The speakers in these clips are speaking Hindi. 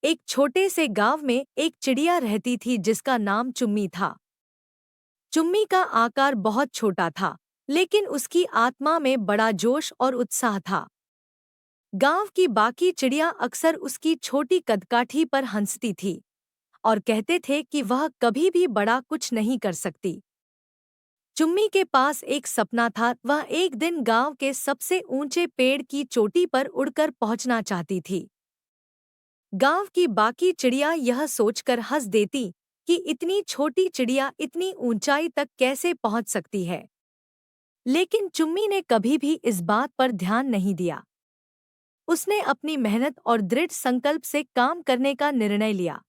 एक छोटे से गांव में एक चिड़िया रहती थी जिसका नाम चुम्मी था। चुम्मी का आकार बहुत छोटा था, लेकिन उसकी आत्मा में बड़ा जोश और उत्साह था। गांव की बाकी चिड़िया अक्सर उसकी छोटी कदकाठी पर हंसती थी और कहते थे कि वह कभी भी बड़ा कुछ नहीं कर सकती। चुम्मी के पास एक सपना था। वह एक दिन गांव के सबसे ऊंचे पेड़ की चोटी पर उड़कर पहुंचना चाहती थी। गांव की बाकी चिड़िया यह सोचकर हंस देती कि इतनी छोटी चिड़िया इतनी ऊंचाई तक कैसे पहुंच सकती है। लेकिन चुम्मी ने कभी भी इस बात पर ध्यान नहीं दिया। उसने अपनी मेहनत और दृढ़ संकल्प से काम करने का निर्णय लिया।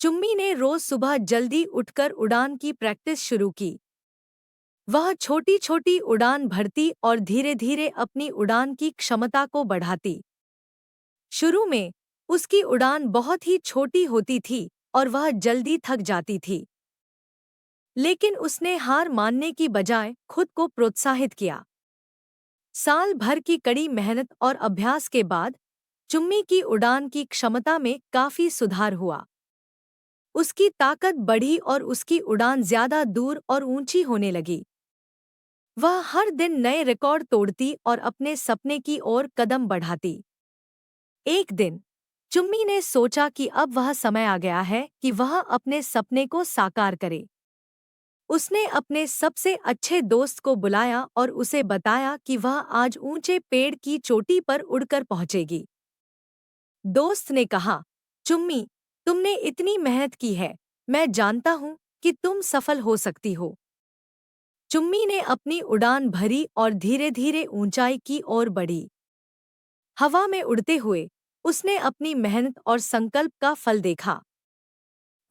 चुम्मी ने रोज सुबह जल्दी उठकर उड़ान की प्रैक्टिस शुरू की। वह छोटी छोटी उड़ान भरती और धीरे धीरे अपनी उड़ान की क्षमता को बढ़ाती। शुरू में उसकी उड़ान बहुत ही छोटी होती थी और वह जल्दी थक जाती थी। लेकिन उसने हार मानने की बजाय खुद को प्रोत्साहित किया। साल भर की कड़ी मेहनत और अभ्यास के बाद चुम्मी की उड़ान की क्षमता में काफी सुधार हुआ। उसकी ताकत बढ़ी और उसकी उड़ान ज्यादा दूर और ऊंची होने लगी। वह हर दिन नए रिकॉर्ड तोड़ती और अपने सपने की ओर कदम बढ़ाती। एक दिन चुम्मी ने सोचा कि अब वह समय आ गया है कि वह अपने सपने को साकार करे। उसने अपने सबसे अच्छे दोस्त को बुलाया और उसे बताया कि वह आज ऊंचे पेड़ की चोटी पर उड़कर पहुंचेगी। दोस्त ने कहा, चुम्मी, तुमने इतनी मेहनत की है, मैं जानता हूँ कि तुम सफल हो सकती हो। चुम्मी ने अपनी उड़ान भरी और धीरे धीरे ऊंचाई की ओर बढ़ी। हवा में उड़ते हुए उसने अपनी मेहनत और संकल्प का फल देखा।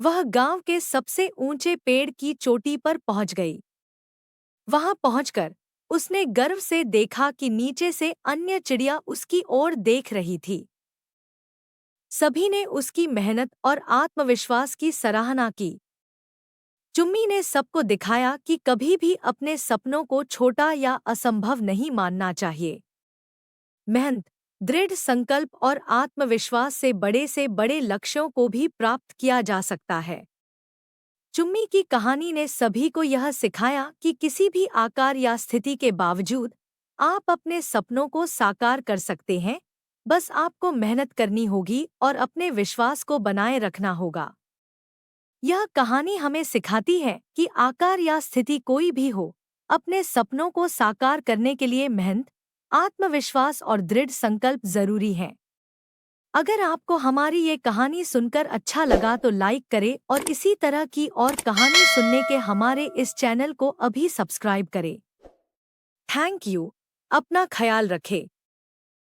वह गांव के सबसे ऊंचे पेड़ की चोटी पर पहुंच गई। वहां पहुंचकर उसने गर्व से देखा कि नीचे से अन्य चिड़िया उसकी ओर देख रही थी। सभी ने उसकी मेहनत और आत्मविश्वास की सराहना की। चुम्मी ने सबको दिखाया कि कभी भी अपने सपनों को छोटा या असंभव नहीं मानना चाहिए। मेहनत, दृढ़ संकल्प और आत्मविश्वास से बड़े लक्ष्यों को भी प्राप्त किया जा सकता है। चुम्मी की कहानी ने सभी को यह सिखाया कि किसी भी आकार या स्थिति के बावजूद आप अपने सपनों को साकार कर सकते हैं। बस आपको मेहनत करनी होगी और अपने विश्वास को बनाए रखना होगा। यह कहानी हमें सिखाती है कि आकार या स्थिति कोई भी हो, अपने सपनों को साकार करने के लिए मेहनत, आत्मविश्वास और दृढ़ संकल्प जरूरी है। अगर आपको हमारी ये कहानी सुनकर अच्छा लगा तो लाइक करें और इसी तरह की और कहानी सुनने के हमारे इस चैनल को अभी सब्सक्राइब करें। Thank you. अपना ख्याल रखें।